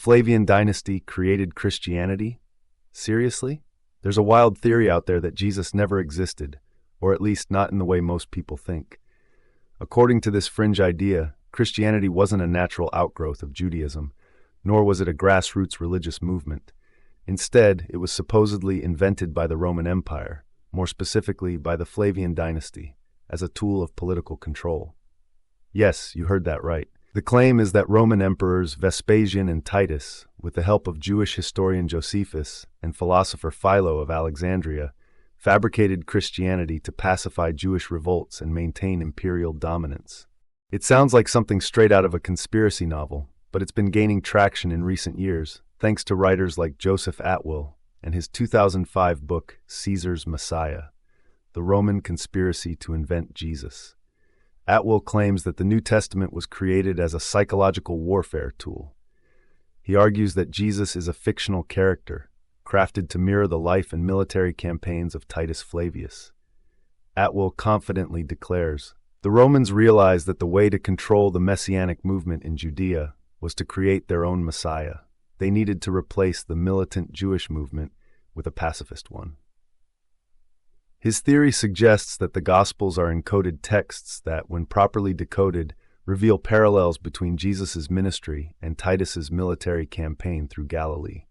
Flavian Dynasty created Christianity? Seriously? There's a wild theory out there that Jesus never existed, or at least not in the way most people think. According to this fringe idea, Christianity wasn't a natural outgrowth of Judaism, nor was it a grassroots religious movement. Instead, it was supposedly invented by the Roman Empire, more specifically by the Flavian Dynasty, as a tool of political control. Yes, you heard that right. The claim is that Roman emperors Vespasian and Titus, with the help of Jewish historian Josephus and philosopher Philo of Alexandria, fabricated Christianity to pacify Jewish revolts and maintain imperial dominance. It sounds like something straight out of a conspiracy novel, but it's been gaining traction in recent years, thanks to writers like Joseph Atwill and his 2005 book Caesar's Messiah, The Roman Conspiracy to Invent Jesus. Atwill claims that the New Testament was created as a psychological warfare tool. He argues that Jesus is a fictional character, crafted to mirror the life and military campaigns of Titus Flavius. Atwill confidently declares, "The Romans realized that the way to control the messianic movement in Judea was to create their own Messiah. They needed to replace the militant Jewish movement with a pacifist one." His theory suggests that the Gospels are encoded texts that, when properly decoded, reveal parallels between Jesus' ministry and Titus's military campaign through Galilee.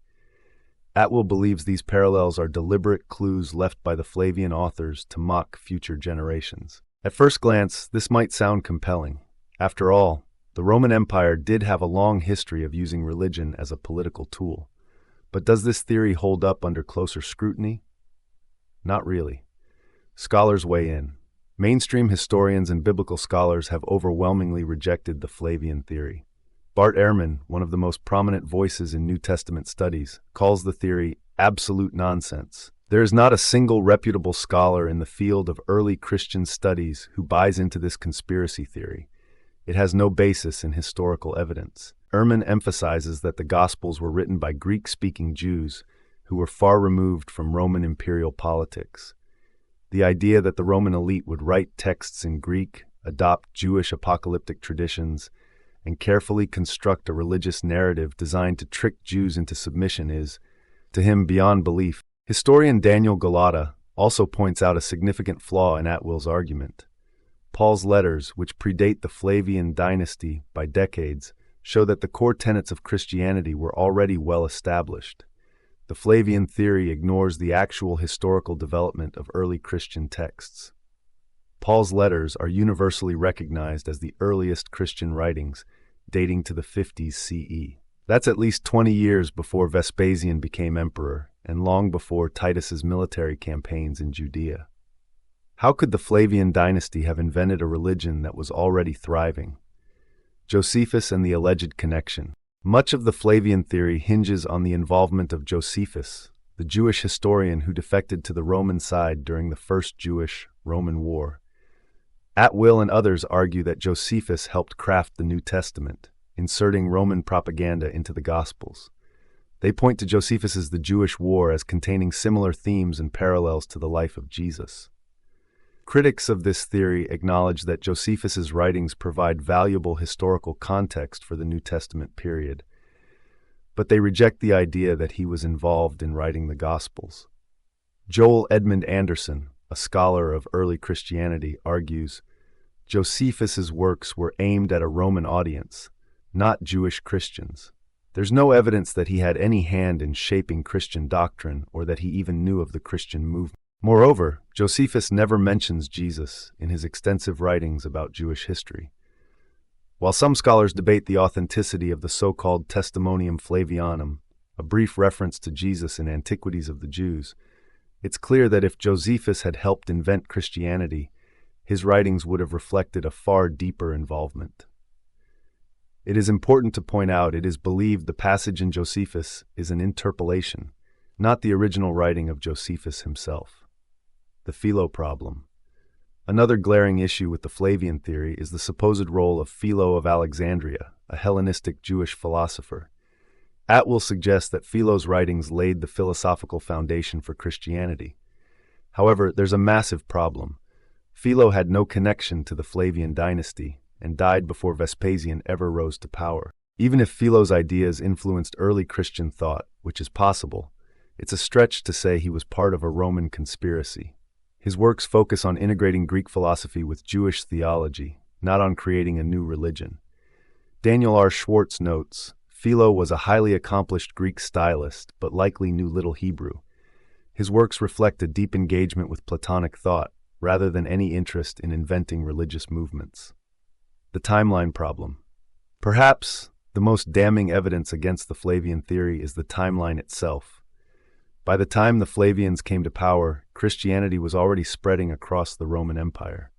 Atwill believes these parallels are deliberate clues left by the Flavian authors to mock future generations. At first glance, this might sound compelling. After all, the Roman Empire did have a long history of using religion as a political tool. But does this theory hold up under closer scrutiny? Not really. Scholars weigh in. Mainstream historians and biblical scholars have overwhelmingly rejected the Flavian theory. Bart Ehrman, one of the most prominent voices in New Testament studies, calls the theory absolute nonsense. There is not a single reputable scholar in the field of early Christian studies who buys into this conspiracy theory. It has no basis in historical evidence. Ehrman emphasizes that the Gospels were written by Greek-speaking Jews who were far removed from Roman imperial politics. The idea that the Roman elite would write texts in Greek, adopt Jewish apocalyptic traditions, and carefully construct a religious narrative designed to trick Jews into submission is, to him, beyond belief. Historian Daniel Galata also points out a significant flaw in Atwill's argument. Paul's letters, which predate the Flavian dynasty by decades, show that the core tenets of Christianity were already well established. The Flavian theory ignores the actual historical development of early Christian texts. Paul's letters are universally recognized as the earliest Christian writings, dating to the 50s CE. That's at least 20 years before Vespasian became emperor, and long before Titus's military campaigns in Judea. How could the Flavian dynasty have invented a religion that was already thriving? Josephus and the alleged connection. Much of the Flavian theory hinges on the involvement of Josephus, the Jewish historian who defected to the Roman side during the First Jewish-Roman War. Atwill and others argue that Josephus helped craft the New Testament, inserting Roman propaganda into the Gospels. They point to Josephus's The Jewish War as containing similar themes and parallels to the life of Jesus. Critics of this theory acknowledge that Josephus's writings provide valuable historical context for the New Testament period, but they reject the idea that he was involved in writing the Gospels. Joel Edmund Anderson, a scholar of early Christianity, argues, Josephus's works were aimed at a Roman audience, not Jewish Christians. There's no evidence that he had any hand in shaping Christian doctrine or that he even knew of the Christian movement. Moreover, Josephus never mentions Jesus in his extensive writings about Jewish history. While some scholars debate the authenticity of the so-called Testimonium Flavianum, a brief reference to Jesus in Antiquities of the Jews, it's clear that if Josephus had helped invent Christianity, his writings would have reflected a far deeper involvement. It is important to point out it is believed the passage in Josephus is an interpolation, not the original writing of Josephus himself. The Philo problem. Another glaring issue with the Flavian theory is the supposed role of Philo of Alexandria, a Hellenistic Jewish philosopher. Atwill suggests that Philo's writings laid the philosophical foundation for Christianity. However, there's a massive problem. Philo had no connection to the Flavian dynasty and died before Vespasian ever rose to power. Even if Philo's ideas influenced early Christian thought, which is possible, it's a stretch to say he was part of a Roman conspiracy. His works focus on integrating Greek philosophy with Jewish theology, not on creating a new religion. Daniel R. Schwartz notes, Philo was a highly accomplished Greek stylist, but likely knew little Hebrew. His works reflect a deep engagement with Platonic thought, rather than any interest in inventing religious movements. The timeline problem. Perhaps the most damning evidence against the Flavian theory is the timeline itself. By the time the Flavians came to power, Christianity was already spreading across the Roman Empire.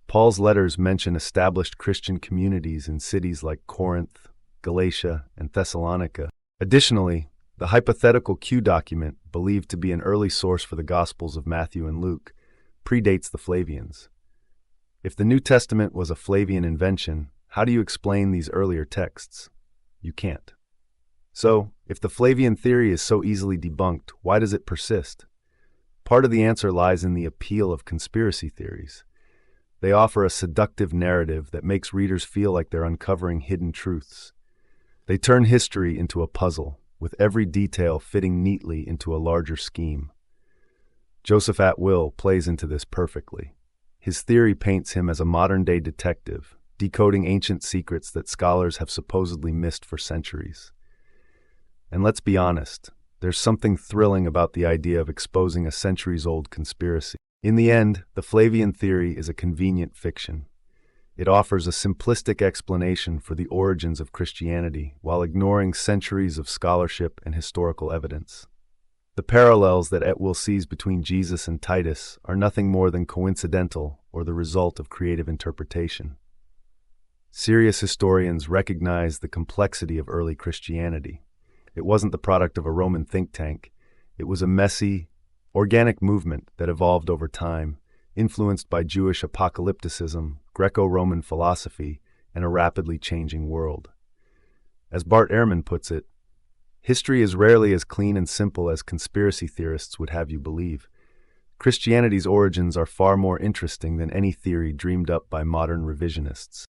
Paul's letters mention established Christian communities in cities like Corinth, Galatia, and Thessalonica. Additionally, the hypothetical Q document, believed to be an early source for the Gospels of Matthew and Luke, predates the Flavians. If the New Testament was a Flavian invention, how do you explain these earlier texts? You can't. So, if the Flavian theory is so easily debunked, why does it persist? Part of the answer lies in the appeal of conspiracy theories. They offer a seductive narrative that makes readers feel like they're uncovering hidden truths. They turn history into a puzzle, with every detail fitting neatly into a larger scheme. Joseph Atwill plays into this perfectly. His theory paints him as a modern-day detective, decoding ancient secrets that scholars have supposedly missed for centuries. And let's be honest, there's something thrilling about the idea of exposing a centuries-old conspiracy. In the end, the Flavian theory is a convenient fiction. It offers a simplistic explanation for the origins of Christianity while ignoring centuries of scholarship and historical evidence. The parallels that Atwill sees between Jesus and Titus are nothing more than coincidental or the result of creative interpretation. Serious historians recognize the complexity of early Christianity. It wasn't the product of a Roman think tank. It was a messy, organic movement that evolved over time, influenced by Jewish apocalypticism, Greco-Roman philosophy, and a rapidly changing world. As Bart Ehrman puts it, history is rarely as clean and simple as conspiracy theorists would have you believe. Christianity's origins are far more interesting than any theory dreamed up by modern revisionists.